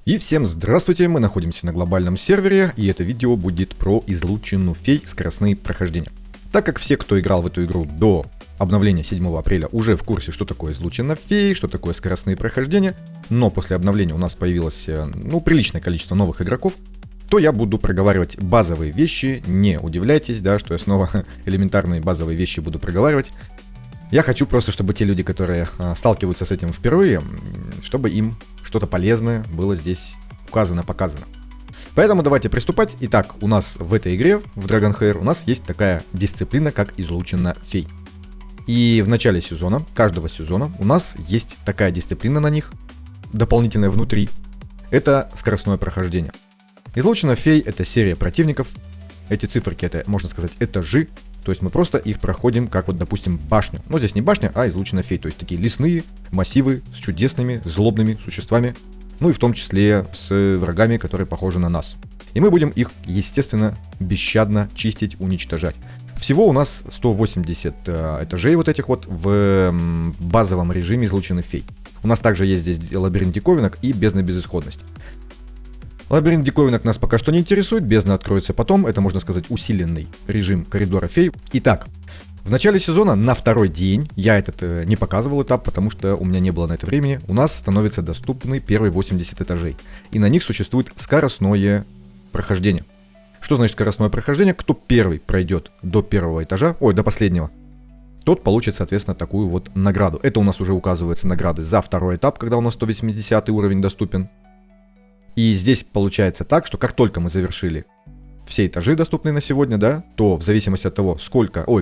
И всем здравствуйте, мы находимся на глобальном сервере, и это видео будет про излучину фей скоростные прохождения. Так как все, кто играл в эту игру до обновления 7 апреля, уже в курсе, что такое излучина фей, что такое скоростные прохождения, но после обновления у нас появилось, приличное количество новых игроков, то я буду проговаривать базовые вещи, не удивляйтесь, да, что я снова элементарные базовые вещи буду проговаривать. Я хочу просто, чтобы те люди, которые сталкиваются с этим впервые, чтобы им что-то полезное было здесь указано, показано. Поэтому давайте приступать. Итак, у нас в этой игре, в Dragonheir, у нас есть такая дисциплина, как излучина фей. И в начале сезона, каждого сезона, у нас есть такая дисциплина на них, дополнительная внутри. Это скоростное прохождение. Излучина фей — это серия противников. Эти циферки — это, можно сказать, этажи. То есть мы просто их проходим, как вот, допустим, башню. Но здесь не башня, а излучина фей. То есть такие лесные массивы с чудесными, злобными существами. Ну и в том числе с врагами, которые похожи на нас. И мы будем их, естественно, бесщадно чистить, уничтожать. Всего у нас 180 этажей вот этих вот в базовом режиме излучины фей. У нас также есть здесь лабиринт диковинок и бездна безысходности. Лабиринт диковинок нас пока что не интересует, бездна откроется потом, это, можно сказать, усиленный режим коридора фей. Итак, в начале сезона, на второй день, я этот не показывал этап, потому что у меня не было на это времени, у нас становятся доступны первые 80 этажей. И на них существует скоростное прохождение. Что значит скоростное прохождение? Кто первый пройдет до первого этажа, до последнего, тот получит, соответственно, такую вот награду. Это у нас уже указываются награды за второй этап, когда у нас 180 уровень доступен. И здесь получается так, что как только мы завершили все этажи, доступные на сегодня, да, то в зависимости от того,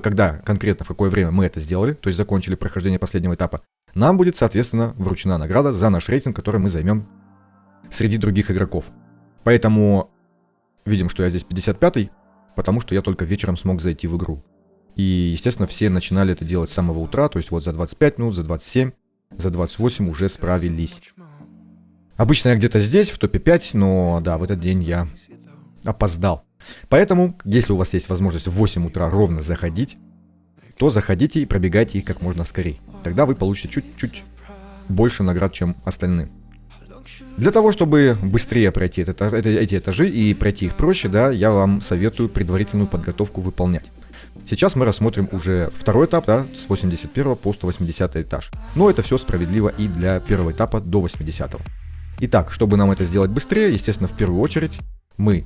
когда конкретно, в какое время мы это сделали, то есть закончили прохождение последнего этапа, нам будет, соответственно, вручена награда за наш рейтинг, который мы займем среди других игроков. Поэтому видим, что я здесь 55-й, потому что я только вечером смог зайти в игру. И, естественно, все начинали это делать с самого утра, то есть вот за 25 минут, за 27, за 28 уже справились. Обычно я где-то здесь, в топе 5, но да, в этот день я опоздал. Поэтому, если у вас есть возможность в 8 утра ровно заходить, то заходите и пробегайте их как можно скорее. Тогда вы получите чуть-чуть больше наград, чем остальные. Для того, чтобы быстрее пройти эти этажи и пройти их проще, да, я вам советую предварительную подготовку выполнять. Сейчас мы рассмотрим уже второй этап, да, с 81 по 180 этаж. Но это все справедливо и для первого этапа до 80. Итак, чтобы нам это сделать быстрее, естественно, в первую очередь мы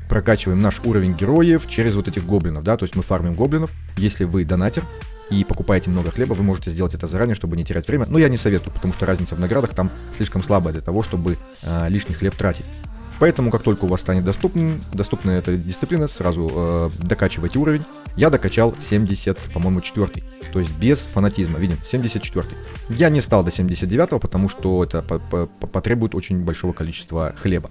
прокачиваем наш уровень героев через вот этих гоблинов, да, то есть мы фармим гоблинов. Если вы донатер и покупаете много хлеба, вы можете сделать это заранее, чтобы не терять время. Но я не советую, потому что разница в наградах там слишком слабая для того, чтобы лишний хлеб тратить. Поэтому, как только у вас станет доступна эта дисциплина, сразу докачивайте уровень. Я докачал 70, по-моему, 4-й. То есть без фанатизма. Видим, 74-й. Я не стал до 79-го, потому что это потребует очень большого количества хлеба.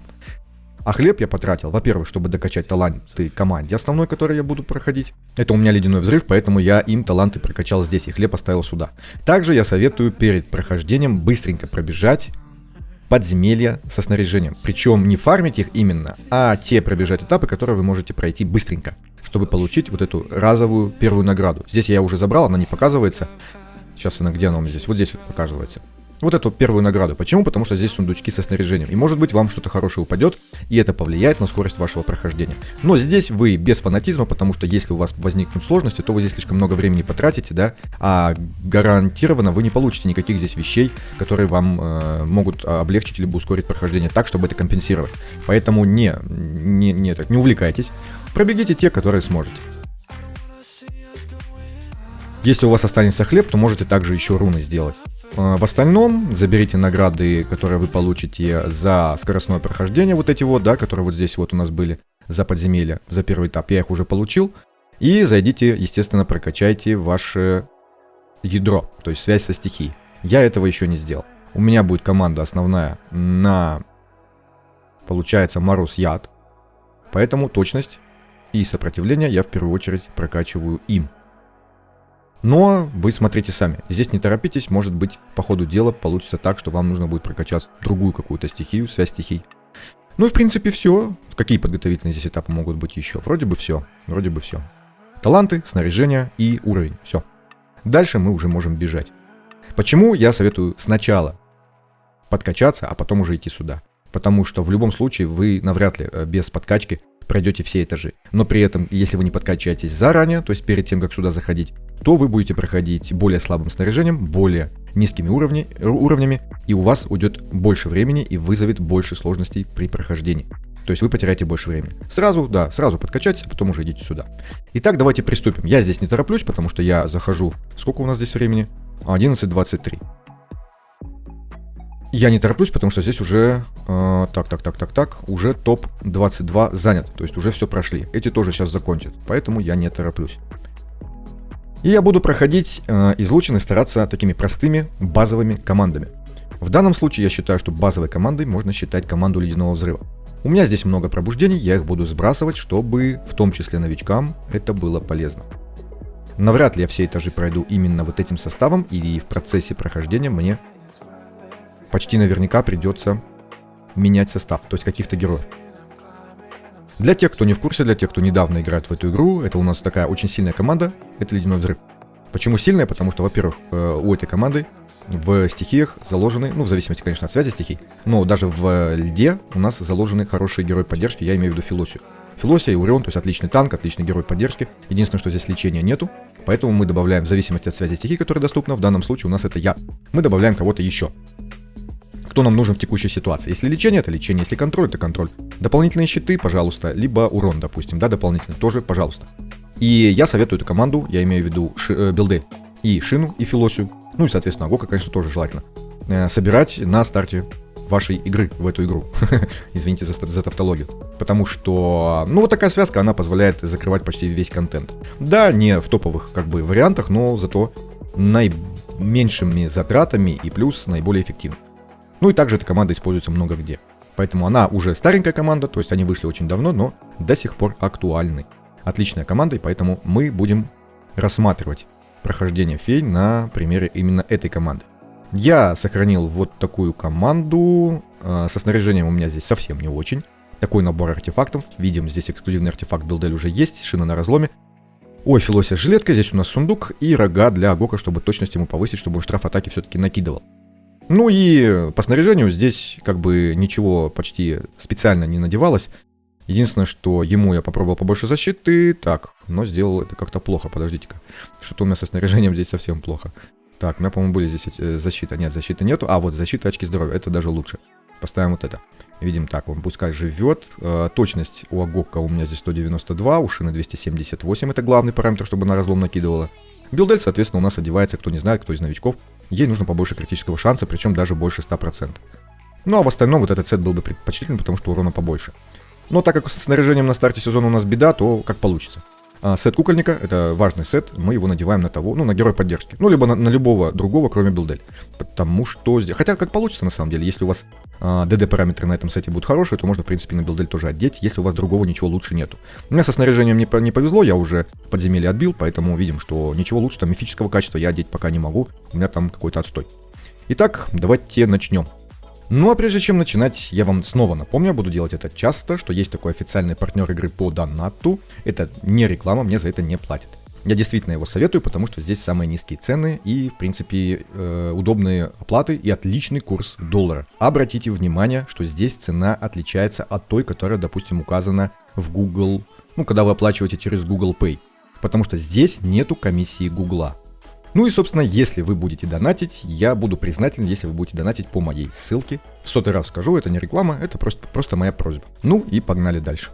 А хлеб я потратил, во-первых, чтобы докачать таланты команде основной, которой я буду проходить. Это у меня ледяной взрыв, поэтому я им таланты прокачал здесь, и хлеб оставил сюда. Также я советую перед прохождением быстренько пробежать подземелья со снаряжением. Причем не фармить их именно, а те пробежать этапы, которые вы можете пройти быстренько, чтобы получить вот эту разовую первую награду. Здесь я уже забрал, она не показывается. Сейчас где она у меня здесь? Вот здесь вот показывается. Вот эту первую награду. Почему? Потому что здесь сундучки со снаряжением. И может быть вам что-то хорошее упадет, и это повлияет на скорость вашего прохождения. Но здесь вы без фанатизма, потому что если у вас возникнут сложности, то вы здесь слишком много времени потратите, да, а гарантированно вы не получите никаких здесь вещей, которые вам могут облегчить либо ускорить прохождение так, чтобы это компенсировать. Поэтому не увлекайтесь. Пробегите те, которые сможете. Если у вас останется хлеб, то можете также еще руны сделать. В остальном заберите награды, которые вы получите за скоростное прохождение, вот эти вот, да, которые вот здесь вот у нас были за подземелье, за первый этап, я их уже получил. И зайдите, естественно, прокачайте ваше ядро, то есть связь со стихией. Я этого еще не сделал. У меня будет команда основная на, получается, мороз яд, поэтому точность и сопротивление я в первую очередь прокачиваю им. Но вы смотрите сами. Здесь не торопитесь, может быть, по ходу дела получится так, что вам нужно будет прокачать другую какую-то стихию, связь стихий. Ну и в принципе все. Какие подготовительные здесь этапы могут быть еще? Вроде бы все. Таланты, снаряжение и уровень. Все. Дальше мы уже можем бежать. Почему я советую сначала подкачаться, а потом уже идти сюда? потому что в любом случае вы навряд ли без подкачки пройдете все этажи. Но при этом, если вы не подкачаетесь заранее, то есть перед тем, как сюда заходить, то вы будете проходить более слабым снаряжением, более низкими уровнями, и у вас уйдет больше времени и вызовет больше сложностей при прохождении. То есть вы потеряете больше времени. Сразу подкачайтесь, а потом уже идите сюда. Итак, давайте приступим. Я здесь не тороплюсь, потому что я захожу... Сколько у нас здесь времени? 11:23. Я не тороплюсь, потому что здесь уже... уже топ-22 занят. То есть уже все прошли. Эти тоже сейчас закончат. Поэтому я не тороплюсь. И я буду проходить излучины, стараться такими простыми базовыми командами. В данном случае я считаю, что базовой командой можно считать команду ледяного взрыва. У меня здесь много пробуждений, я их буду сбрасывать, чтобы в том числе новичкам это было полезно. Навряд ли я все этажи пройду именно вот этим составом, и в процессе прохождения мне почти наверняка придется менять состав, то есть каких-то героев. Для тех, кто не в курсе, для тех, кто недавно играет в эту игру, это у нас такая очень сильная команда, это ледяной взрыв. Почему сильная? Потому что, во-первых, у этой команды в стихиях заложены, в зависимости, конечно, от связи стихий, но даже в льде у нас заложены хорошие герои поддержки, я имею в виду Филосию. Филосия и Урион, то есть отличный танк, отличный герой поддержки. Единственное, что здесь лечения нету, поэтому мы добавляем, в зависимости от связи стихий, которая доступна, в данном случае у нас это я. Мы добавляем кого-то еще, кто нам нужен в текущей ситуации. Если лечение, это лечение, если контроль, это контроль. Дополнительные щиты, пожалуйста, либо урон, допустим, да, дополнительный, тоже, пожалуйста. И я советую эту команду, я имею в виду билды и Шину, и Филосию, и, соответственно, Агока, конечно, тоже желательно, собирать на старте вашей игры в эту игру. Извините за тавтологию. Потому что, вот такая связка, она позволяет закрывать почти весь контент. Да, не в топовых, вариантах, но зато наименьшими затратами и плюс наиболее эффективно. И также эта команда используется много где. Поэтому она уже старенькая команда, то есть они вышли очень давно, но до сих пор актуальны. Отличная команда, и поэтому мы будем рассматривать прохождение фей на примере именно этой команды. Я сохранил вот такую команду. Со снаряжением у меня здесь совсем не очень. Такой набор артефактов. Видим, здесь эксклюзивный артефакт Билдель уже есть. Шина на разломе. Ой, Филосия с жилеткой. Здесь у нас сундук и рога для Агока, чтобы точность ему повысить, чтобы он штраф атаки все-таки накидывал. И по снаряжению здесь ничего почти специально не надевалось. Единственное, что ему я попробовал побольше защиты. Так, но сделал это как-то плохо. Подождите-ка. Что-то у меня со снаряжением здесь совсем плохо. Так, у меня, по-моему, были здесь защита. Нет, защиты нету. А, вот защита, очки здоровья. Это даже лучше. Поставим вот это. Видим так, он пускай живет. Точность у Агока у меня здесь 192, у Шины 278. Это главный параметр, чтобы на разлом накидывала. Билдель, соответственно, у нас одевается, кто не знает, кто из новичков. Ей нужно побольше критического шанса, причем даже больше 100%. А в остальном вот этот сет был бы предпочтителен, потому что урона побольше. Но так как с снаряжением на старте сезона у нас беда, то как получится. Сет кукольника, это важный сет, мы его надеваем на того, на героя поддержки. Либо на любого другого, кроме Билдель. Потому что здесь... Хотя как получится на самом деле, если у вас ДД-параметры на этом сете будут хорошие, то можно, в принципе, на Билдель тоже одеть, если у вас другого ничего лучше нету. У меня со снаряжением не повезло, я уже подземелье отбил, поэтому видим, что ничего лучше, там, мифического качества я одеть пока не могу, у меня там какой-то отстой. Итак, давайте начнем. А прежде чем начинать, я вам снова напомню, буду делать это часто, что есть такой официальный партнер игры по донату. Это не реклама, мне за это не платят. Я действительно его советую, потому что здесь самые низкие цены и, в принципе, удобные оплаты и отличный курс доллара. Обратите внимание, что здесь цена отличается от той, которая, допустим, указана в Google, когда вы оплачиваете через Google Pay. Потому что здесь нету комиссии Гугла. И, собственно, если вы будете донатить, я буду признателен, если вы будете донатить по моей ссылке. В 100-й раз скажу, это не реклама, это просто моя просьба. И погнали дальше.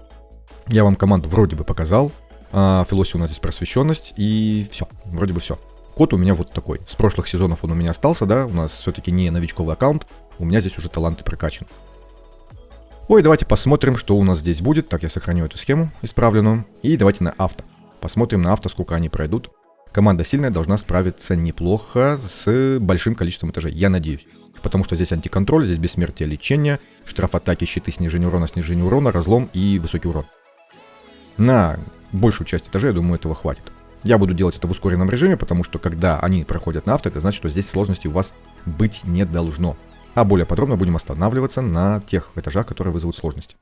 Я вам команду вроде бы показал. Филосия у нас здесь просвещенность, и все, вроде бы все. Код у меня вот такой. С прошлых сезонов он у меня остался, да, у нас все-таки не новичковый аккаунт, у меня здесь уже таланты прокачаны. Давайте посмотрим, что у нас здесь будет. Так, я сохраню эту схему исправленную. И давайте на авто. Посмотрим на авто, сколько они пройдут. Команда сильная должна справиться неплохо с большим количеством этажей, я надеюсь. Потому что здесь антиконтроль, здесь бессмертие, лечение, штраф атаки, щиты, снижение урона, разлом и высокий урон. На большую часть этажей, я думаю, этого хватит. Я буду делать это в ускоренном режиме, потому что когда они проходят на авто, это значит, что здесь сложностей у вас быть не должно. А более подробно будем останавливаться на тех этажах, которые вызовут сложности.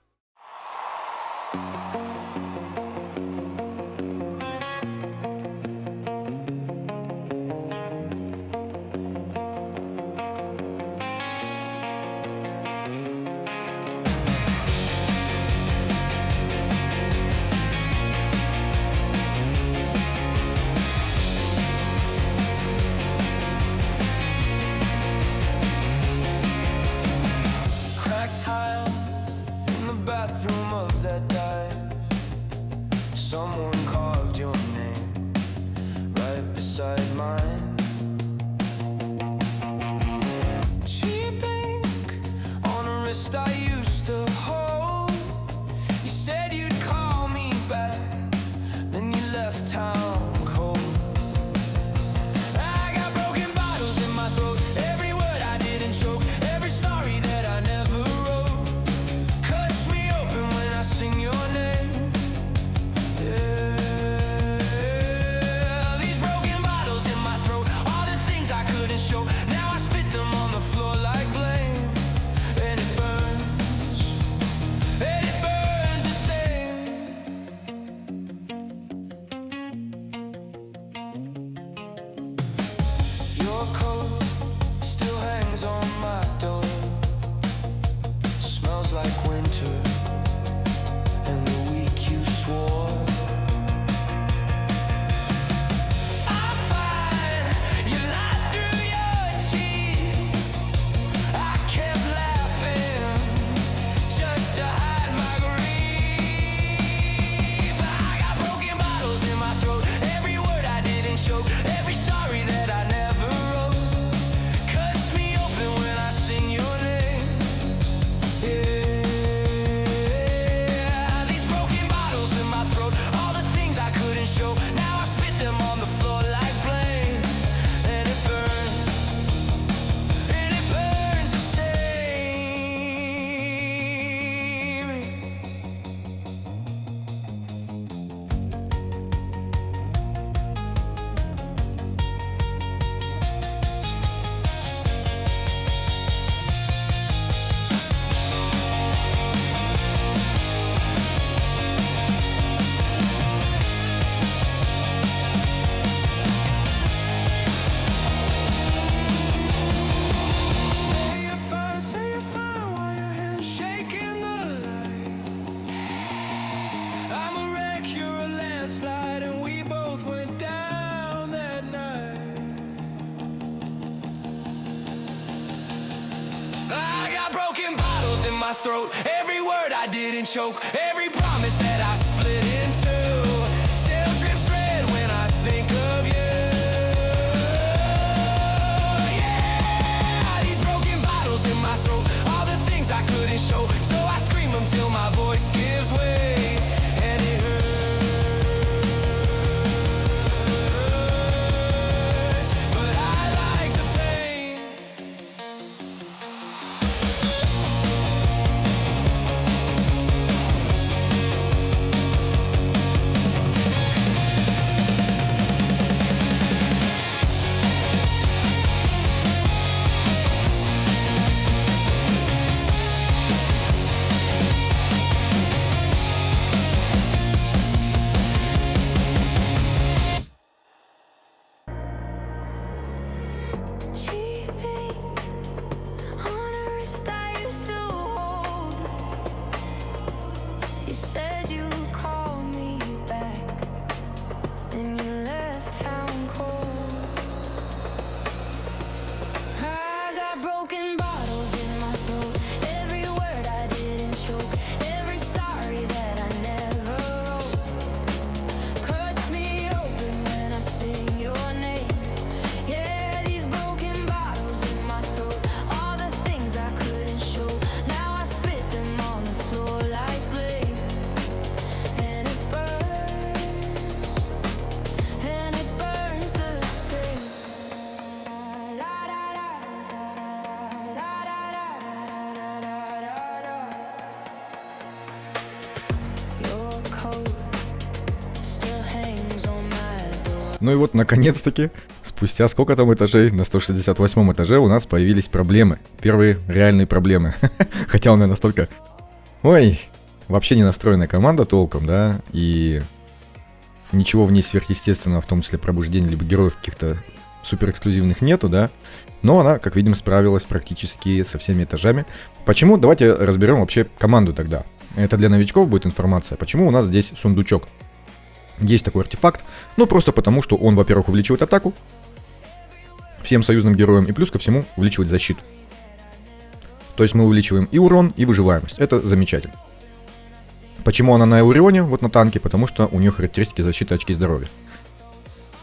Your coat still hangs on my door. Smells like winter and the week you swore. I'm fine, you lied through your teeth. I kept laughing just to hide my grief. I got broken bottles in my throat, every word I didn't choke, every sorry that I never wrote. Cuts me open when I sing your name. Yeah, these broken bottles in my throat, all the things I couldn't show. Now I spit them on the floor like blame, and it burns the same. Say you're fine while your hands shaking the light. I'm a wreck, you're a landslide, and we both went down that night. I got broken bottles in my throat, every word I didn't choke, every promise that I split in two. Still drips red when I think of you. Yeah, these broken bottles in my throat, all the things I couldn't show. So I scream them till my voice gives way, and it hurts, but I like the pain. Cheating on a wrist I used to hold. You said you'd call me back, then you left town cold. I got broken bottles in my throat, every word I didn't choke, every sorry that I never wrote. Cuts me open when I sing your name. Yeah, these broken bottles in my throat, all the things I couldn't show. Now I spit them on the floor like blame, and it burns the same. La da da da da da da da da. Your coat still hangs on my door. Ну и вот, наконец-таки, спустя сколько там этажей, на 168 этаже у нас появились проблемы. Первые реальные проблемы. Хотя у меня настолько... Ой, вообще не настроенная команда толком, да, и ничего в ней сверхъестественного, в том числе пробуждения, либо героев каких-то супер эксклюзивных нету, да. Но она, как видим, справилась практически со всеми этажами. Почему? Давайте разберем вообще команду тогда. Это для новичков будет информация. Почему у нас здесь сундучок? Есть такой артефакт, ну просто потому, что он, во-первых, увеличивает атаку всем союзным героям, и плюс ко всему увеличивает защиту. То есть мы увеличиваем и урон, и выживаемость. Это замечательно. Почему она на Эурионе, вот на танке? Потому что у нее характеристики защиты, очки здоровья.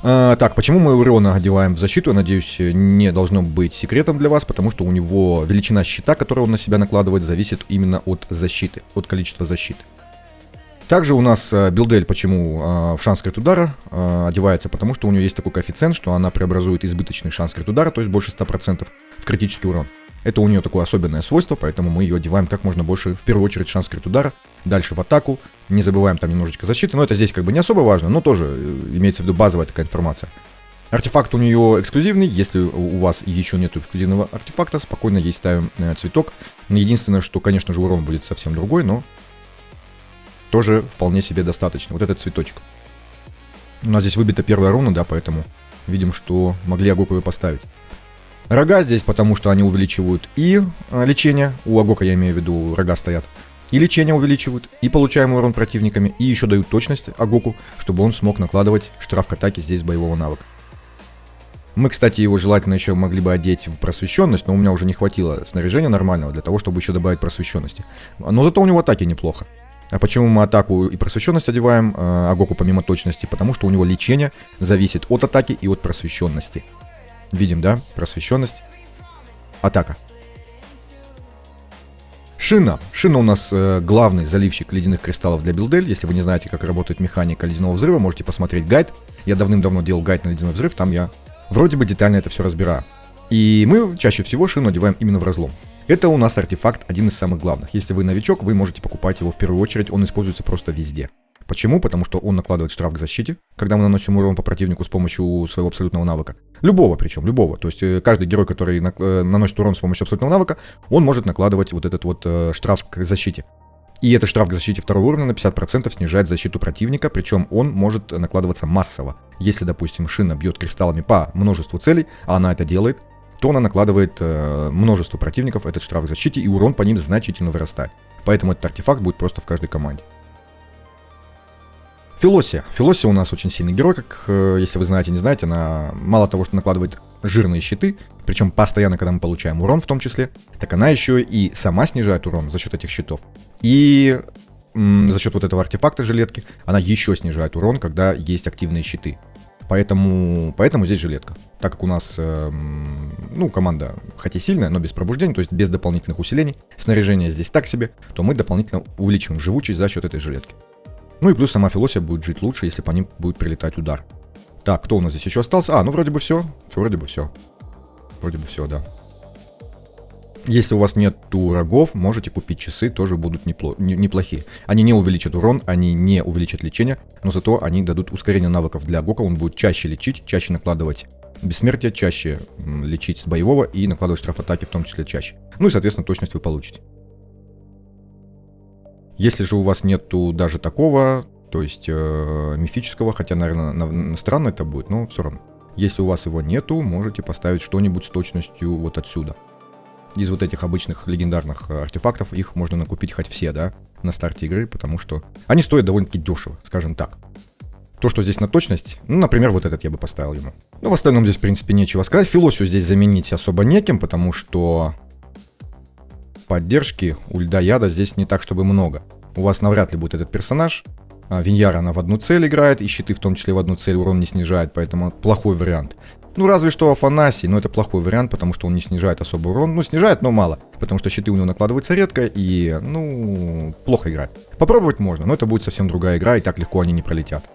Так, почему мы Эуриона одеваем в защиту? Я надеюсь, не должно быть секретом для вас, потому что у него величина щита, которую он на себя накладывает, зависит именно от защиты, от количества защиты. Также у нас Билдель, почему в шанс крит удара одевается, потому что у нее есть такой коэффициент, что она преобразует избыточный шанс крит удара, то есть больше 100%, в критический урон. Это у нее такое особенное свойство, поэтому мы ее одеваем как можно больше, в первую очередь, шанс крит удара, дальше в атаку, не забываем там немножечко защиты, но это здесь как бы не особо важно, но тоже имеется в виду базовая такая информация. Артефакт у нее эксклюзивный, если у вас еще нет эксклюзивного артефакта, спокойно ей ставим цветок. Единственное, что, конечно же, урон будет совсем другой, но тоже вполне себе достаточно. Вот этот цветочек. У нас здесь выбита первая руна, да, поэтому Видим, что могли Агоку и поставить. Рога здесь, потому что они увеличивают и лечение. У Агока, я имею в виду, рога стоят. И лечение увеличивают, и получаемый урон противниками, и еще дают точность Агоку, чтобы он смог накладывать штраф к атаке здесь боевого навыка. Мы, кстати, его желательно еще могли бы одеть в просвещенность, но у меня уже не хватило снаряжения нормального для того, чтобы еще добавить просвещенности. Но зато у него атаки неплохо. А почему мы атаку и просвещенность одеваем Агоку помимо точности? Потому что у него лечение зависит от атаки и от просвещенности. Видим, да? Просвещенность. Атака. Шина. Шина у нас главный заливщик ледяных кристаллов для билдель. Если вы не знаете, как работает механика ледяного взрыва, можете посмотреть гайд. Я давным-давно делал гайд на ледяной взрыв, там я вроде бы детально это все разбираю. И мы чаще всего шину одеваем именно в разлом. Это у нас артефакт один из самых главных. Если вы новичок, вы можете покупать его в первую очередь, он используется просто везде. Почему? Потому что он накладывает штраф к защите, когда мы наносим урон по противнику с помощью своего абсолютного навыка. Любого причем, любого. То есть каждый герой, который наносит урон с помощью абсолютного навыка, он может накладывать вот этот вот штраф к защите. И этот штраф к защите второго уровня на 50% снижает защиту противника, причем он может накладываться массово. Если, допустим, шина бьет кристаллами по множеству целей, а она это делает, то она накладывает множество противников этот штраф к защите, и урон по ним значительно вырастает. Поэтому этот артефакт будет просто в каждой команде. Филосия. Филосия у нас очень сильный герой, как, если вы знаете, не знаете, она мало того, что накладывает жирные щиты, причем постоянно, когда мы получаем урон в том числе, так она еще и сама снижает урон за счет этих щитов. И за счет вот этого артефакта жилетки она еще снижает урон, когда есть активные щиты. Поэтому здесь жилетка. Так как у нас, команда хоть и сильная, но без пробуждения, то есть без дополнительных усилений, снаряжение здесь так себе, то мы дополнительно увеличиваем живучесть за счет этой жилетки. Ну и плюс сама Филосия будет жить лучше, если по ним будет прилетать удар. Так, кто у нас здесь еще остался? Вроде бы все. Вроде бы все, да. Если у вас нету рогов, можете купить часы, тоже будут неплохие. Они не увеличат урон, они не увеличат лечение, но зато они дадут ускорение навыков для Агока. Он будет чаще лечить, чаще накладывать бессмертие, чаще лечить с боевого и накладывать штраф атаки в том числе чаще. Ну и, соответственно, точность вы получите. Если же у вас нету даже такого, то есть мифического, хотя, наверное, странно это будет, но все равно. Если у вас его нету, можете поставить что-нибудь с точностью вот отсюда. Из вот этих обычных легендарных артефактов их можно накупить хоть все, да, на старте игры, потому что они стоят довольно-таки дешево, скажем так. То, что здесь на точность, например, вот этот я бы поставил ему. Но в остальном здесь, в принципе, нечего сказать. Филосию здесь заменить особо неким, потому что поддержки у льдояда здесь не так, чтобы много. У вас навряд ли будет этот персонаж. Виньяра, она в одну цель играет, и щиты в том числе в одну цель урон не снижает, поэтому плохой вариант. Разве что Афанасий, но это плохой вариант, потому что он не снижает особо урон. Снижает, но мало, потому что щиты у него накладываются редко и, плохо играет. Попробовать можно, но это будет совсем другая игра, и так легко они не пролетят.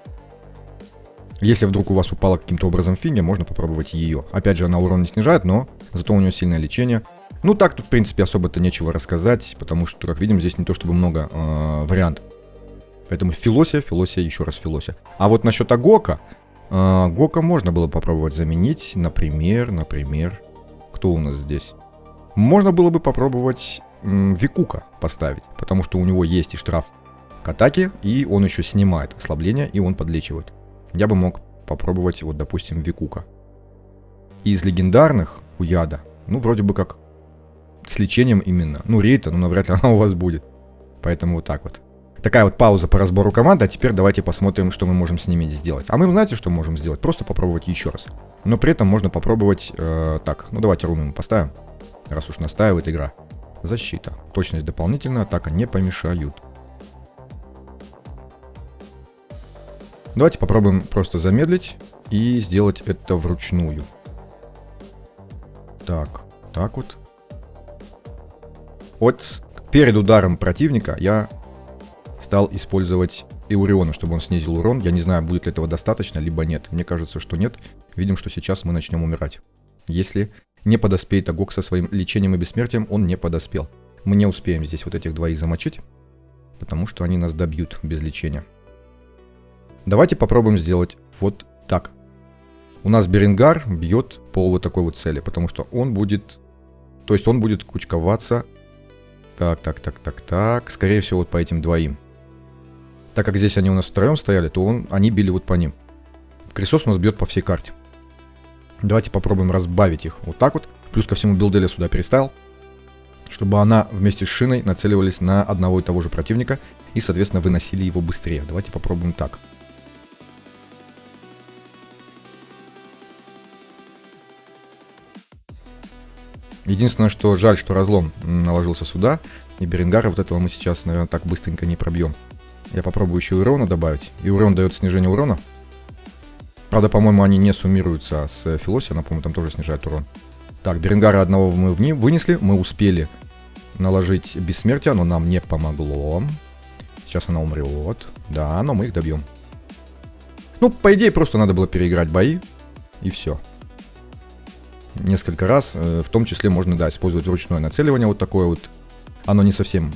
Если вдруг у вас упала каким-то образом фигня, можно попробовать ее. Опять же, она урон не снижает, но зато у нее сильное лечение. Так тут, в принципе, особо-то нечего рассказать, потому что, как видим, здесь не то чтобы много вариантов. Поэтому Филосия, еще раз Филосия. А вот насчет Агока, Гока можно было попробовать заменить, например, кто у нас здесь? Можно было бы попробовать Викука поставить, потому что у него есть и штраф к атаке, и он еще снимает ослабление, и он подлечивает. Я бы мог попробовать, вот, допустим, Викука. Из легендарных у Яда, вроде бы как с лечением именно. Рита, навряд ли она у вас будет. Поэтому вот так вот. Такая вот пауза по разбору команд, а теперь давайте посмотрим, что мы можем с ними сделать. А мы, знаете, что можем сделать? Просто попробовать еще раз. Но при этом можно попробовать давайте руны мы поставим, раз уж настаивает игра. Защита. Точность дополнительная, атака не помешают. Давайте попробуем просто замедлить и сделать это вручную. Так вот. Вот перед ударом противника я стал использовать Эуриона, чтобы он снизил урон. Я не знаю, будет ли этого достаточно, либо нет. Мне кажется, что нет. Видим, что сейчас мы начнем умирать. Если не подоспеет Агок со своим лечением и бессмертием, он не подоспел. Мы не успеем здесь вот этих двоих замочить, потому что они нас добьют без лечения. Давайте попробуем сделать вот так. У нас Беренгар бьет по вот такой вот цели, потому что он будет... То есть он будет кучковаться. Так. Скорее всего, вот по этим двоим. Так как здесь они у нас втроем стояли, то они били вот по ним. Крисос у нас бьет по всей карте. Давайте попробуем разбавить их вот так вот. Плюс ко всему билд я сюда переставил, чтобы она вместе с шиной нацеливались на одного и того же противника и, соответственно, выносили его быстрее. Давайте попробуем так. Единственное, что жаль, что разлом наложился сюда, и Беренгара вот этого мы сейчас, наверное, так быстренько не пробьем. Я попробую еще урона добавить. И урон дает снижение урона. Правда, по-моему, они не суммируются с Филоси, она, по-моему, там тоже снижает урон. Так, Беренгара одного мы вынесли, мы успели наложить бессмертие, но нам не помогло. Сейчас она умрет. Да, но мы их добьем. Ну, по идее, просто надо было переиграть бои, и все. Несколько раз, в том числе можно, да, использовать ручное нацеливание, вот такое вот. Оно не совсем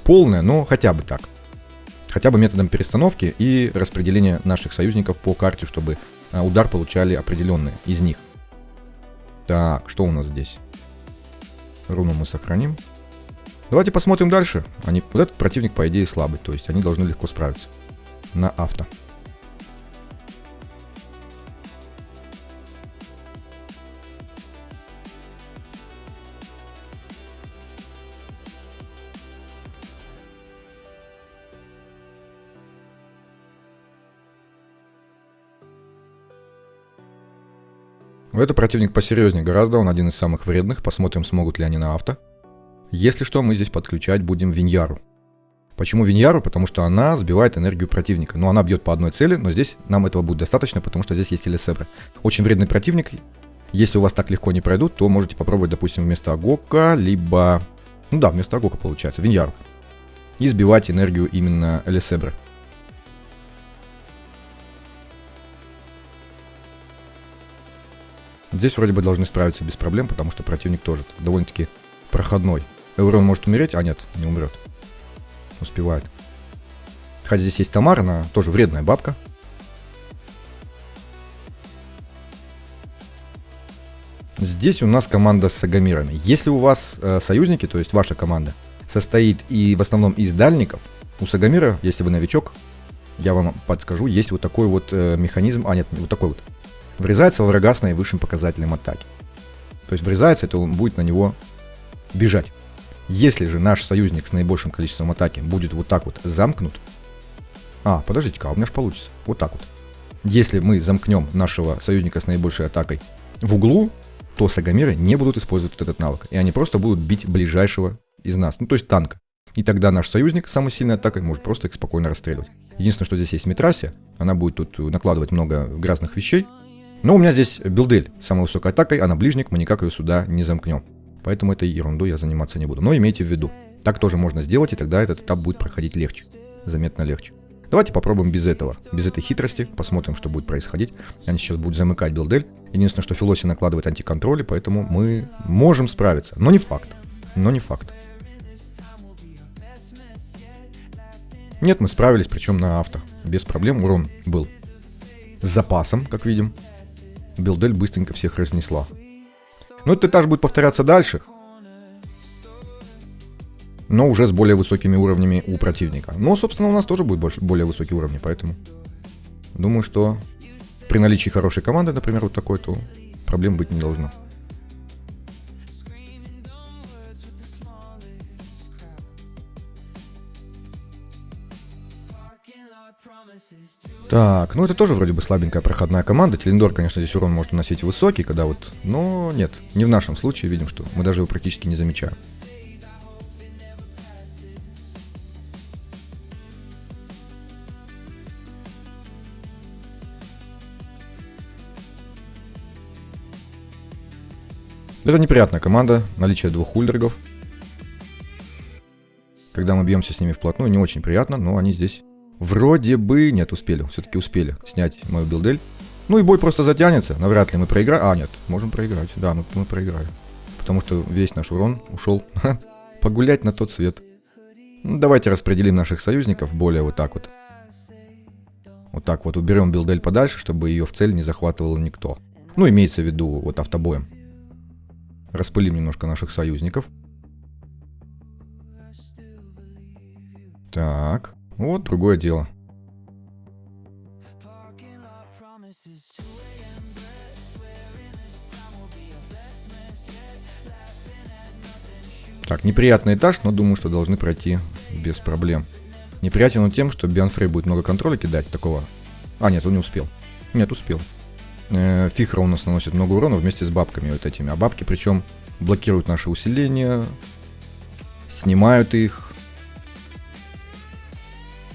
полное, но хотя бы так. Хотя бы методом перестановки и распределения наших союзников по карте, чтобы удар получали определенные из них. Так, что у нас здесь? Руну мы сохраним. Давайте посмотрим дальше. Вот этот противник, по идее, слабый, то есть они должны легко справиться. На авто. Это противник посерьезнее гораздо, он один из самых вредных. Посмотрим, смогут ли они на авто. Если что, мы здесь подключать будем Виньяру. Почему Виньяру? Потому что она сбивает энергию противника. Но она бьет по одной цели, но здесь нам этого будет достаточно, потому что здесь есть Элисебры. Очень вредный противник. Если у вас так легко не пройдут, то можете попробовать, допустим, вместо Агока, либо... Ну да, вместо Агока получается, Виньяру. И сбивать энергию именно Элисебры. Здесь вроде бы должны справиться без проблем, потому что противник тоже довольно-таки проходной. Эурон может умереть, а нет, не умрет. Успевает. Хотя здесь есть Тамара, она тоже вредная бабка. Здесь у нас команда с Сагамирами. Если у вас союзники, то есть ваша команда, состоит и в основном из дальников, у Сагамира, если вы новичок, я вам подскажу, есть вот такой вот механизм, вот такой вот. Врезается во врага с наивысшим показателем атаки. То есть врезается, то он будет на него бежать. Если же наш союзник с наибольшим количеством атаки будет вот так вот замкнут... подождите-ка, у меня же получится. Вот так вот. Если мы замкнем нашего союзника с наибольшей атакой в углу, то Сагамиры не будут использовать вот этот навык. И они просто будут бить ближайшего из нас. Ну, то есть танка. И тогда наш союзник с самой сильной атакой может просто их спокойно расстреливать. Единственное, что здесь есть Митрасия. Она будет тут накладывать много грязных вещей. Но у меня здесь Билдель с самой высокой атакой, она ближник, мы никак ее сюда не замкнем. Поэтому этой ерундой я заниматься не буду. Но имейте в виду, так тоже можно сделать, и тогда этот этап будет проходить легче. Заметно легче. Давайте попробуем без этого, без этой хитрости, посмотрим, что будет происходить. Они сейчас будут замыкать Билдель. Единственное, что Филоси накладывает антиконтроли, поэтому мы можем справиться. Но не факт. Но не факт. Нет, мы справились, причем на авто. Без проблем, урон был с запасом, как видим. Билдель быстренько всех разнесла. Но этот этаж будет повторяться дальше. Но уже с более высокими уровнями у противника. Но, собственно, у нас тоже будет более высокие уровни, поэтому... Думаю, что при наличии хорошей команды, например, вот такой, то проблем быть не должно. Так, ну это тоже вроде бы слабенькая проходная команда. Телендор, конечно, здесь урон может наносить высокий, когда вот... Но нет, не в нашем случае, видим, что мы даже его практически не замечаем. Это неприятная команда, наличие двух ульдрагов. Когда мы бьемся с ними вплотную, не очень приятно, но они здесь... Вроде бы... Нет, успели. Все-таки успели снять мою Билдель. Ну и бой просто затянется. Навряд ли мы проиграем. Нет, можем проиграть. Да, мы проиграли. Потому что весь наш урон ушел погулять на тот свет. Ну, давайте распределим наших союзников более вот так вот. Вот так вот уберем Билдель подальше, чтобы ее в цель не захватывал никто. Ну, имеется в виду вот автобоем. Распылим немножко наших союзников. Так. Вот другое дело. Так, неприятный этаж, но думаю, что должны пройти без проблем. Неприятен он тем, что Бианфрей будет много контроля кидать такого. А, нет, он не успел. Нет, успел. Фихра у нас наносит много урона вместе с бабками вот этими. А бабки причем блокируют наши усиления, снимают их,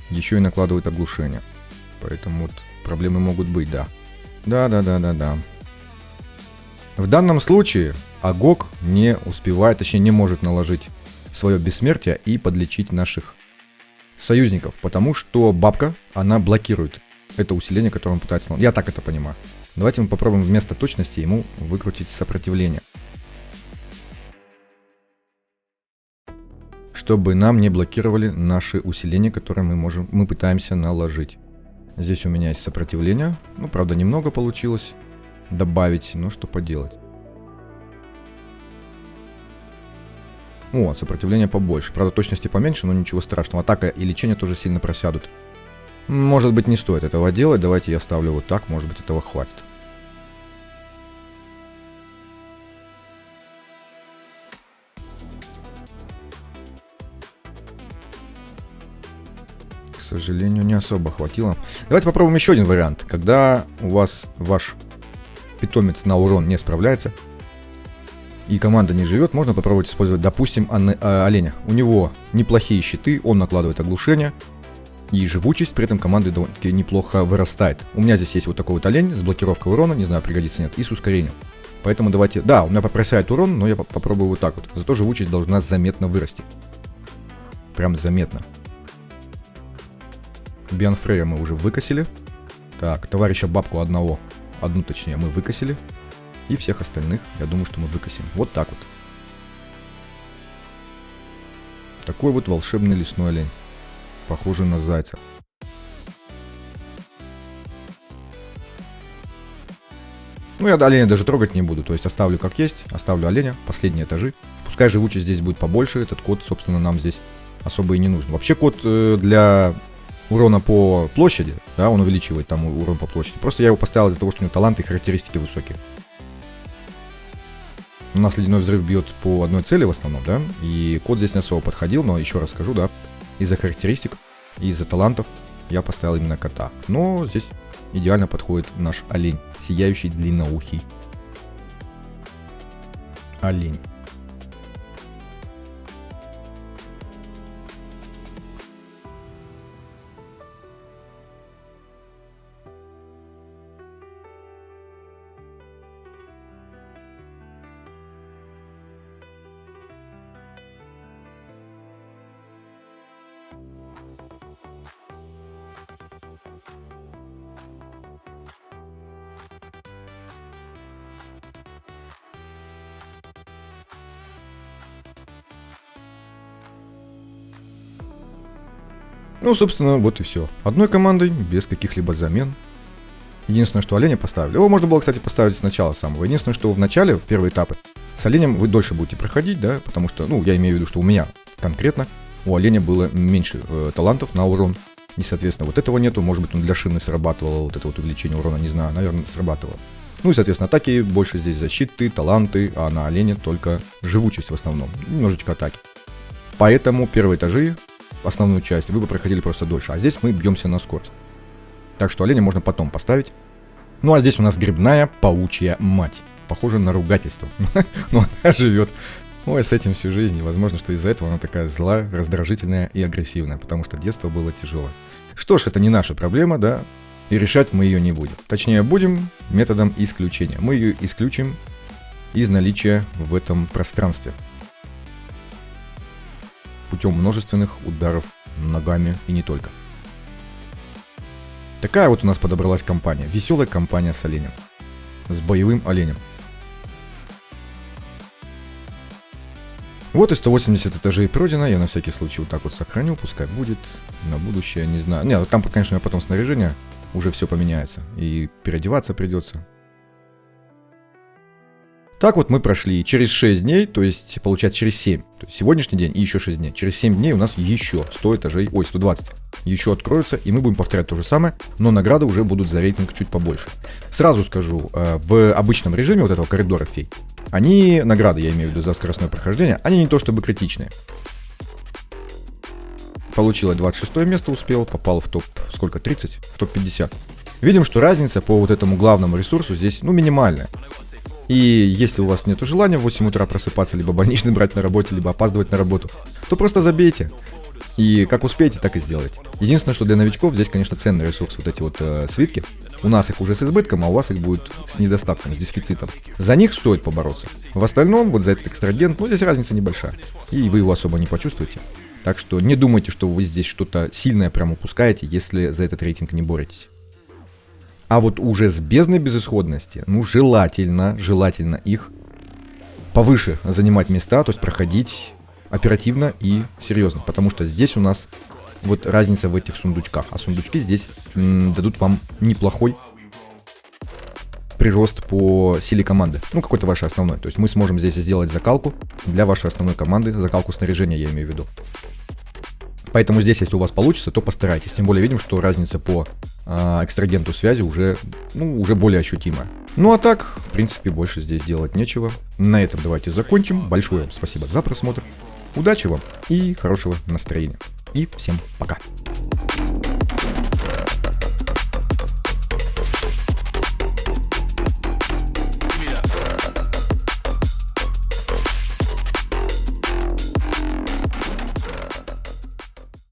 еще и накладывают оглушение. Поэтому вот проблемы могут быть, да. Да. В данном случае Агок не успевает, точнее не может наложить свое бессмертие и подлечить наших союзников, потому что бабка, она блокирует это усиление, которое он пытается... Я так это понимаю. Давайте мы попробуем вместо точности ему выкрутить сопротивление. Чтобы нам не блокировали наши усиления, которые мы пытаемся наложить. Здесь у меня есть сопротивление. Ну, правда, немного получилось добавить, но что поделать. О, сопротивление побольше. Правда, точности поменьше, но ничего страшного. Атака и лечение тоже сильно просядут. Может быть, не стоит этого делать. Давайте я ставлю вот так. Может быть, этого хватит. К сожалению, не особо хватило. Давайте попробуем еще один вариант. Когда у вас ваш питомец на урон не справляется и команда не живет, можно попробовать использовать, допустим, оленя. У него неплохие щиты, он накладывает оглушение. И живучесть при этом команды довольно-таки неплохо вырастает. У меня здесь есть вот такой вот олень с блокировкой урона, не знаю, пригодится нет, и с ускорением. Поэтому давайте... Да, у меня попросяет урон, но я попробую вот так вот. Зато живучесть должна заметно вырасти. Прям заметно. Бианфрея мы уже выкосили. Так, товарища бабку одну точнее, мы выкосили. И всех остальных, я думаю, что мы выкосим. Вот так вот. Такой вот волшебный лесной олень. Похожий на зайца. Ну, я оленя даже трогать не буду. То есть оставлю как есть. Оставлю оленя. Последние этажи. Пускай живучесть здесь будет побольше. Этот код, собственно, нам здесь особо и не нужен. Вообще код для урона по площади. Да, он увеличивает там урон по площади. Просто я его поставил из-за того, что у него таланты и характеристики высокие. У нас ледяной взрыв бьет по одной цели в основном, да. И код здесь не особо подходил. Но еще раз скажу, да. Из-за характеристик и из-за талантов я поставил именно кота. Но здесь идеально подходит наш олень. Сияющий длинноухий олень. Ну, собственно, вот и все. Одной командой, без каких-либо замен. Единственное, что оленя поставили. Его можно было, кстати, поставить сначала самого. Единственное, что в начале, в первые этапы, с оленем вы дольше будете проходить, да, потому что, ну, я имею в виду, что у меня конкретно, у оленя было меньше талантов на урон. И, соответственно, вот этого нету. Может быть, он для шины срабатывал, вот это вот увеличение урона, не знаю, наверное, срабатывало. Ну и, соответственно, атаки больше здесь защиты, таланты, а на олене только живучесть в основном. Немножечко атаки. Поэтому первые этажи, основную часть, вы бы проходили просто дольше. А здесь мы бьемся на скорость. Так что оленя можно потом поставить. Ну а здесь у нас грибная паучья мать. Похоже на ругательство. Но она живет. Ой, с этим всю жизнь. И возможно, что из-за этого она такая злая, раздражительная и агрессивная. Потому что детство было тяжелое. Что ж, это не наша проблема, да. И решать мы ее не будем. Точнее, будем методом исключения. Мы ее исключим из наличия в этом пространстве. Путем множественных ударов ногами и не только. Такая вот у нас подобралась компания. Веселая компания с оленем. С боевым оленем. Вот и 180 этажей пройдено. Я на всякий случай вот так вот сохраню. Пускай будет на будущее, не знаю. Нет, там, конечно, потом снаряжение уже все поменяется. И переодеваться придется. Так вот мы прошли через 6 дней, то есть получается через 7. То есть сегодняшний день и еще 6 дней. Через 7 дней у нас еще 100 этажей, ой, 120 еще откроются, и мы будем повторять то же самое, но награды уже будут за рейтинг чуть побольше. Сразу скажу, в обычном режиме вот этого коридора фей, Они, награды, я имею в виду за скоростное прохождение, они не то чтобы критичные. Получила 26 место, успел, попал в топ, сколько, 30? В топ 50. Видим, что разница по вот этому главному ресурсу здесь, ну, минимальная. И если у вас нет желания в 8 утра просыпаться, либо больничный брать на работе, либо опаздывать на работу, то просто забейте. И как успеете, так и сделайте. Единственное, что для новичков здесь, конечно, ценный ресурс, вот эти вот свитки. У нас их уже с избытком, а у вас их будет с недостатком, с дефицитом. За них стоит побороться. В остальном, вот за этот экстрадент, ну, здесь разница небольшая. И вы его особо не почувствуете. Так что не думайте, что вы здесь что-то сильное прям упускаете, если за этот рейтинг не боретесь. А вот уже с бездной безысходности, ну, желательно их повыше занимать места, то есть проходить оперативно и серьезно, потому что здесь у нас вот разница в этих сундучках, а сундучки здесь дадут вам неплохой прирост по силе команды, ну, какой-то вашей основной, то есть мы сможем здесь сделать закалку для вашей основной команды, закалку снаряжения я имею в виду. Поэтому здесь, если у вас получится, то постарайтесь. Тем более видим, что разница по экстраденту связи уже более ощутимая. Ну а так, в принципе, больше здесь делать нечего. На этом давайте закончим. Большое спасибо за просмотр. Удачи вам и хорошего настроения. И всем пока.